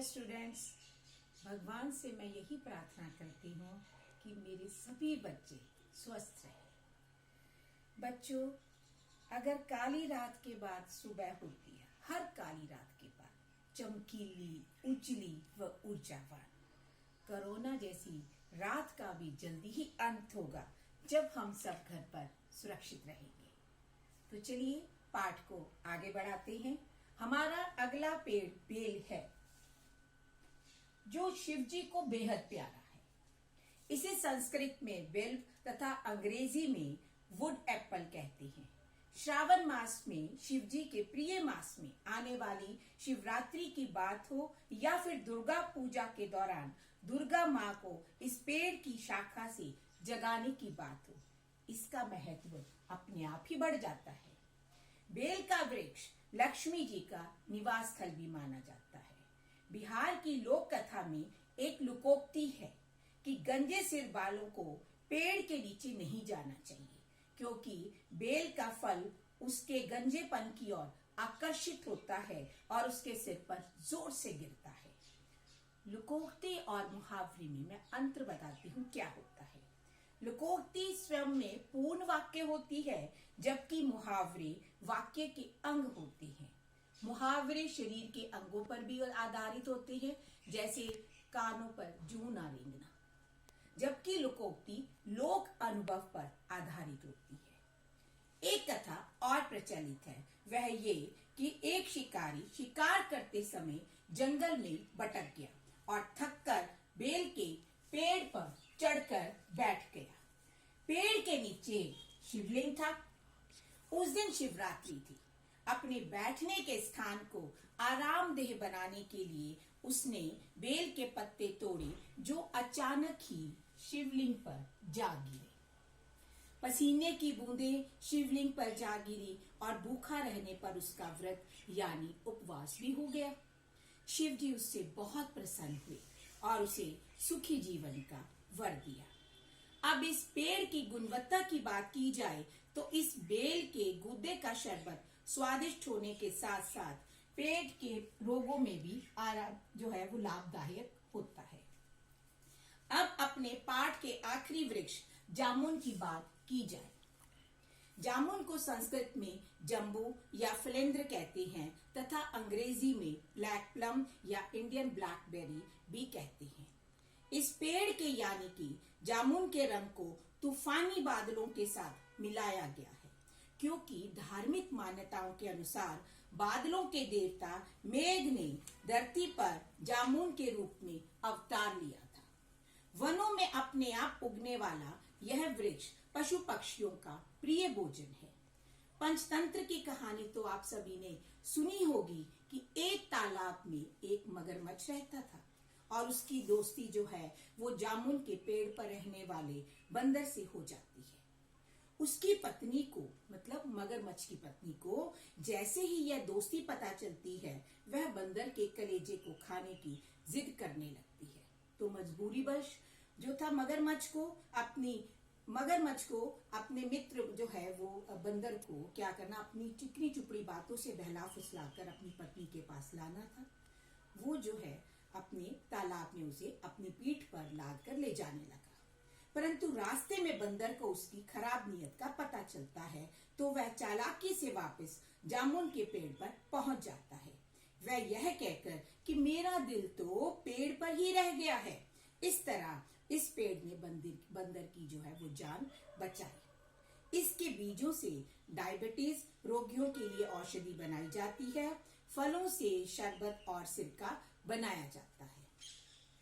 Dear students, भगवान से मैं यही प्रार्थना करती हूँ कि मेरे सभी बच्चे स्वस्थ रहें। बच्चों, अगर काली रात के बाद सुबह होती है, हर काली रात के बाद चमकीली, उजली व ऊर्जावान, कोरोना जैसी रात का भी जल्दी ही अंत होगा जब हम सब घर पर सुरक्षित रहेंगे। तो चलिए पाठ को आगे बढ़ाते हैं। हमारा अगला पेड़ बेल है, जो शिव जी को बेहद प्यारा है। इसे संस्कृत में बेल तथा अंग्रेजी में वुड एप्पल कहते हैं। श्रावण मास में शिव जी के प्रिय मास में आने वाली शिवरात्रि की बात हो या फिर दुर्गा पूजा के दौरान दुर्गा माँ को इस पेड़ की शाखा से जगाने की बात हो, इसका महत्व अपने आप ही बढ़ जाता है। बेल का वृक्ष लक्ष्मी जी का निवास स्थल भी माना जाता है। बिहार की लोक कथा में एक लोकोक्ति है कि गंजे सिर वालों को पेड़ के नीचे नहीं जाना चाहिए, क्योंकि बेल का फल उसके गंजेपन की ओर आकर्षित होता है और उसके सिर पर जोर से गिरता है। लोकोक्ति और मुहावरे में मैं अंतर बताती हूँ क्या होता है। लोकोक्ति स्वयं में पूर्ण वाक्य होती है, जबकि मुहावरे वाक्य के अंग होते हैं। मुहावरे शरीर के अंगों पर भी आधारित होते हैं, जैसे कानों पर जूं ना रेंगना, जबकि लोकोक्ति लोक अनुभव पर आधारित होती है। एक कथा और प्रचलित है, वह ये कि एक शिकारी शिकार करते समय जंगल में भटक गया और थककर बेल के पेड़ पर चढ़कर बैठ गया। पेड़ के नीचे शिवलिंग था। उस दिन शिवरात्रि थी। अपने बैठने के स्थान को आरामदेह बनाने के लिए उसने बेल के पत्ते तोड़े, जो अचानक ही शिवलिंग पर जा गिरे। पसीने की बूंदें शिवलिंग पर जा गिरी और भूखा रहने पर उसका व्रत यानी उपवास भी हो गया। शिव जी उससे बहुत प्रसन्न हुए और उसे सुखी जीवन का वर दिया। अब इस पेड़ की गुणवत्ता की बात की जाए तो इस बेल के गूदे का शरबत स्वादिष्ट होने के साथ साथ पेट के रोगों में भी आराम जो है वो लाभदायक होता है। अब अपने पाठ के आखिरी वृक्ष जामुन की बात की जाए। जामुन को संस्कृत में जम्बू या फिलेंद्र कहते हैं तथा अंग्रेजी में ब्लैक प्लम या इंडियन ब्लैकबेरी भी कहते हैं। इस पेड़ के यानी कि जामुन के रंग को तूफानी बादलों के साथ मिलाया गया है, क्योंकि धार्मिक मान्यताओं के अनुसार बादलों के देवता मेघ ने धरती पर जामुन के रूप में अवतार लिया था। वनों में अपने आप उगने वाला यह वृक्ष पशु पक्षियों का प्रिय भोजन है। पंचतंत्र की कहानी तो आप सभी ने सुनी होगी कि एक तालाब में एक मगरमच्छ रहता था और उसकी दोस्ती जो है वो जामुन के पेड़ पर रहने वाले बंदर से हो जाती है। उसकी पत्नी को, मतलब मगरमच्छ की पत्नी को, जैसे ही यह दोस्ती पता चलती है, वह बंदर के कलेजे को खाने की जिद करने लगती है। तो मजबूरीवश जो था मगरमच्छ को अपने मित्र जो है वो बंदर को क्या करना, अपनी चिकनी चुपड़ी बातों से बहला फुसलाकर अपनी पत्नी के पास लाना था। वो जो है अपने तालाब में उसे अपनी पीठ पर लाद कर ले जाने लगा, परंतु रास्ते में बंदर को उसकी खराब नीयत का पता चलता है, तो वह चालाकी से वापस जामुन के पेड़ पर पहुंच जाता है। वह यह कहकर कि मेरा दिल तो पेड़ पर ही रह गया है। इस तरह इस पेड़ ने बंदर की जो है वो जान बचाई। इसके बीजों से डायबिटीज रोगियों के लिए औषधि बनाई जाती है। फलों से शरबत और सिरका बनाया जाता है।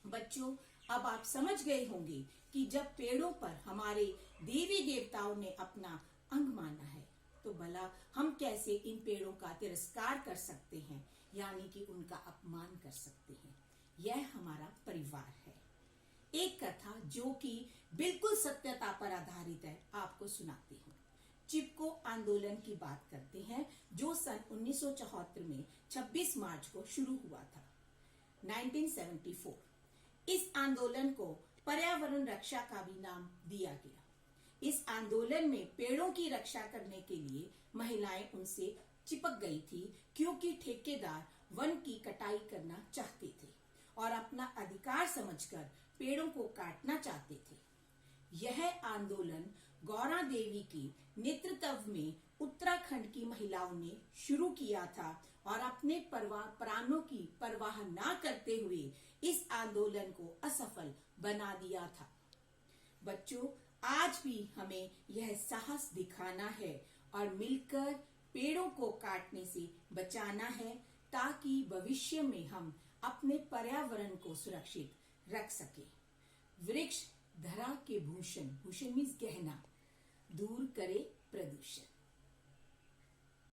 बच्चों, अब आप समझ गए होंगे कि जब पेड़ों पर हमारे देवी देवताओं ने अपना अंग माना है, तो भला हम कैसे इन पेड़ों का तिरस्कार कर सकते हैं, यानी कि उनका अपमान कर सकते हैं। यह हमारा परिवार है। एक कथा जो कि बिल्कुल सत्यता पर आधारित है, आपको सुनाती हूँ। चिपको आंदोलन की बात करते हैं, जो सन 1974 में 26 मार्च को शुरू हुआ था, 1974। इस आंदोलन को पर्यावरण रक्षा का भी नाम दिया गया। इस आंदोलन में पेड़ों की रक्षा करने के लिए महिलाएं उनसे चिपक गई थी, क्योंकि ठेकेदार वन की कटाई करना चाहते थे। और अपना अधिकार समझकर पेड़ों को काटना चाहते थे। यह आंदोलन गौरा देवी के नेतृत्व में उत्तराखंड की महिलाओं ने शुरू किया था और अपने प्राणों की परवाह ना करते हुए इस आंदोलन को असफल बना दिया था। बच्चों, आज भी हमें यह साहस दिखाना है और मिलकर पेड़ों को काटने से बचाना है, ताकि भविष्य में हम अपने पर्यावरण को सुरक्षित रख सके। वृक्ष धरा के भूषण, भूषण मीन्स गहना, दूर करे प्रदूषण।